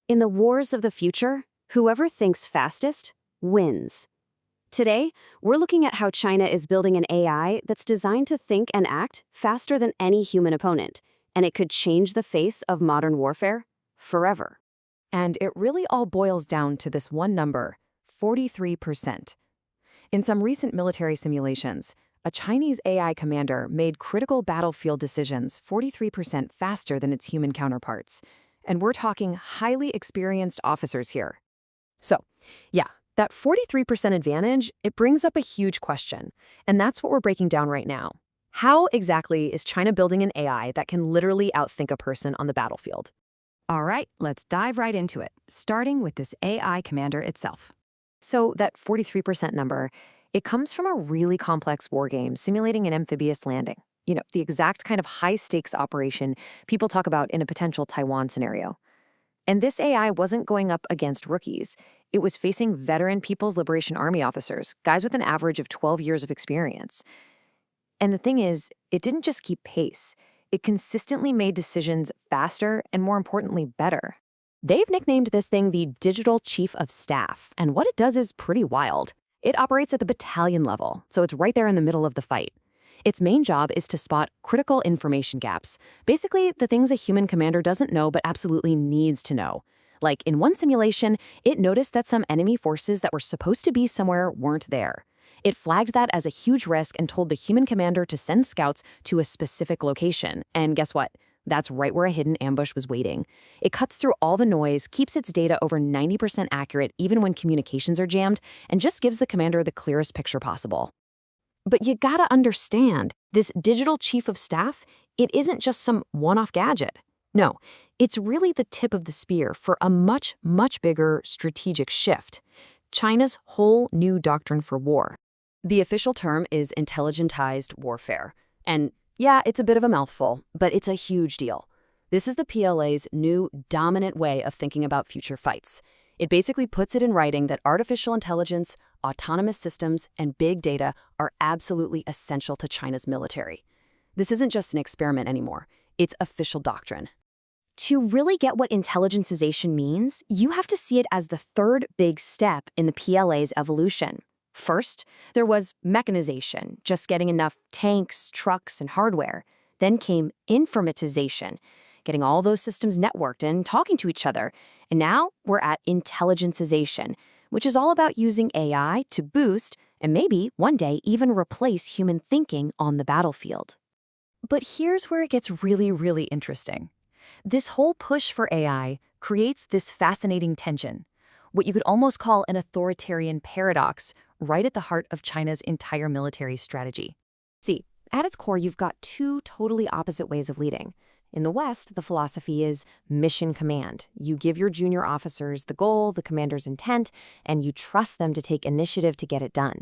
In the wars of the future, whoever thinks fastest wins. Today, we're looking at how China is building an AI that's designed to think and act faster than any human opponent, and it could change the face of modern warfare forever. And it really all boils down to this one number, 43%. In some recent military simulations, a Chinese AI commander made critical battlefield decisions 43% faster than its human counterparts. And we're talking highly experienced officers here. So, yeah, that 43% advantage, it brings up a huge question. And that's what we're breaking down right now. How exactly is China building an AI that can literally outthink a person on the battlefield? All right, let's dive right into it, starting with this AI commander itself. So that 43% number, it comes from a really complex war game simulating an amphibious landing. The exact kind of high-stakes operation people talk about in a potential Taiwan scenario. And this AI wasn't going up against rookies. It was facing veteran People's Liberation Army officers, guys with an average of 12 years of experience. And the thing is, it didn't just keep pace. It consistently made decisions faster and, more importantly, better. They've nicknamed this thing the Digital Chief of Staff, and what it does is pretty wild. It operates at the battalion level, so it's right there in the middle of the fight. Its main job is to spot critical information gaps, basically the things a human commander doesn't know but absolutely needs to know. Like in one simulation, it noticed that some enemy forces that were supposed to be somewhere weren't there. It flagged that as a huge risk and told the human commander to send scouts to a specific location. And guess what? That's right where a hidden ambush was waiting. It cuts through all the noise, keeps its data over 90% accurate even when communications are jammed, and just gives the commander the clearest picture possible. But you gotta understand, this Digital Chief of Staff, it isn't just some one-off gadget. No, it's really the tip of the spear for a much, much bigger strategic shift. China's whole new doctrine for war. The official term is intelligentized warfare. And yeah, it's a bit of a mouthful, but it's a huge deal. This is the PLA's new dominant way of thinking about future fights. It basically puts it in writing that artificial intelligence, autonomous systems, and big data are absolutely essential to China's military. This isn't just an experiment anymore. It's official doctrine. To really get what intelligencization means, you have to see it as the third big step in the PLA's evolution. First, there was mechanization, just getting enough tanks, trucks, and hardware. Then came informatization, getting all those systems networked and talking to each other. And now we're at intelligencization, which is all about using AI to boost and maybe one day even replace human thinking on the battlefield. But here's where it gets really, really interesting. This whole push for AI creates this fascinating tension, what you could almost call an authoritarian paradox, right at the heart of China's entire military strategy. See, at its core, you've got two totally opposite ways of leading. In the West, the philosophy is mission command. You give your junior officers the goal, the commander's intent, and you trust them to take initiative to get it done.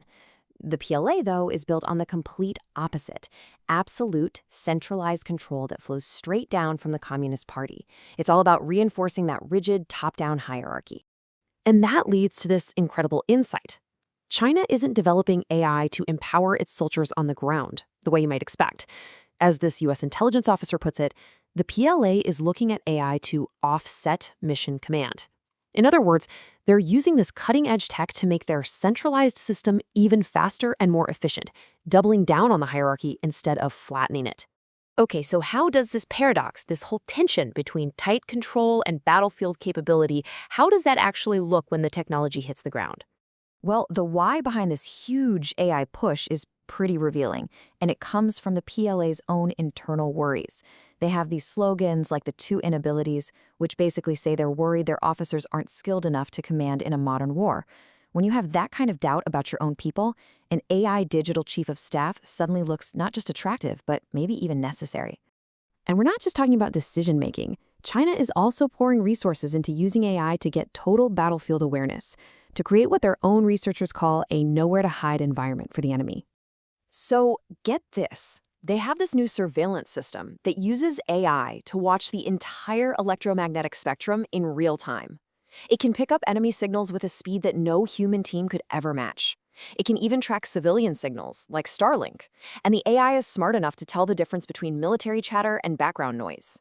The PLA, though, is built on the complete opposite, absolute, centralized control that flows straight down from the Communist Party. It's all about reinforcing that rigid, top-down hierarchy. And that leads to this incredible insight. China isn't developing AI to empower its soldiers on the ground, the way you might expect. As this U.S. intelligence officer puts it, the PLA is looking at AI to offset mission command. In other words, they're using this cutting-edge tech to make their centralized system even faster and more efficient, doubling down on the hierarchy instead of flattening it. Okay, so how does this paradox, this whole tension between tight control and battlefield capability, how does that actually look when the technology hits the ground? Well, the why behind this huge AI push is pretty revealing, and it comes from the PLA's own internal worries. They have these slogans like the two inabilities, which basically say they're worried their officers aren't skilled enough to command in a modern war. When you have that kind of doubt about your own people, an AI digital chief of staff suddenly looks not just attractive, but maybe even necessary. And we're not just talking about decision-making. China is also pouring resources into using AI to get total battlefield awareness, to create what their own researchers call a nowhere-to-hide environment for the enemy. So get this. They have this new surveillance system that uses AI to watch the entire electromagnetic spectrum in real time. It can pick up enemy signals with a speed that no human team could ever match. It can even track civilian signals, like Starlink. And the AI is smart enough to tell the difference between military chatter and background noise.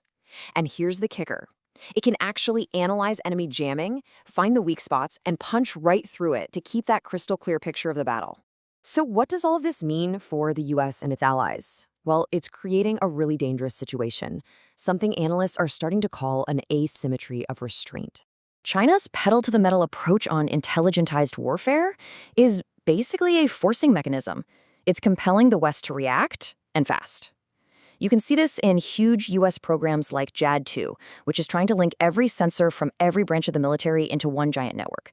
And here's the kicker. It can actually analyze enemy jamming, find the weak spots, and punch right through it to keep that crystal clear picture of the battle. So what does all of this mean for the US and its allies? Well, it's creating a really dangerous situation, something analysts are starting to call an asymmetry of restraint. China's pedal-to-the-metal approach on intelligentized warfare is basically a forcing mechanism. It's compelling the West to react, and fast. You can see this in huge US programs like JAD-2, which is trying to link every sensor from every branch of the military into one giant network.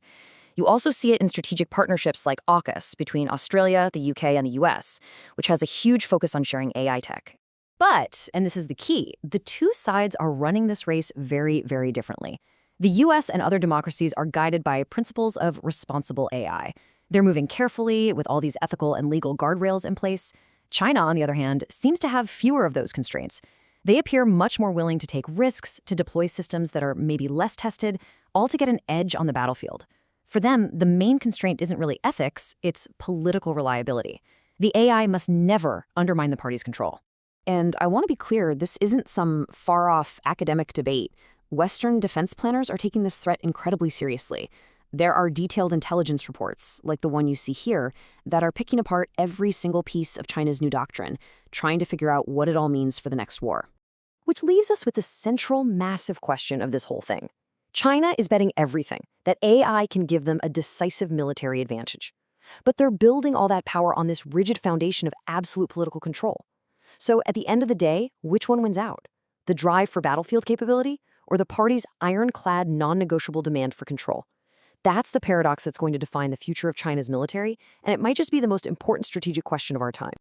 You also see it in strategic partnerships like AUKUS between Australia, the UK, and the US, which has a huge focus on sharing AI tech. But, and this is the key, the two sides are running this race very, very differently. The US and other democracies are guided by principles of responsible AI. They're moving carefully with all these ethical and legal guardrails in place. China, on the other hand, seems to have fewer of those constraints. They appear much more willing to take risks, to deploy systems that are maybe less tested, all to get an edge on the battlefield. For them, the main constraint isn't really ethics, it's political reliability. The AI must never undermine the party's control. And I want to be clear, this isn't some far-off academic debate. Western defense planners are taking this threat incredibly seriously. There are detailed intelligence reports, like the one you see here, that are picking apart every single piece of China's new doctrine, trying to figure out what it all means for the next war. Which leaves us with the central massive question of this whole thing. China is betting everything that AI can give them a decisive military advantage. But they're building all that power on this rigid foundation of absolute political control. So at the end of the day, which one wins out? The drive for battlefield capability, or the party's ironclad, non-negotiable demand for control? That's the paradox that's going to define the future of China's military, and it might just be the most important strategic question of our time.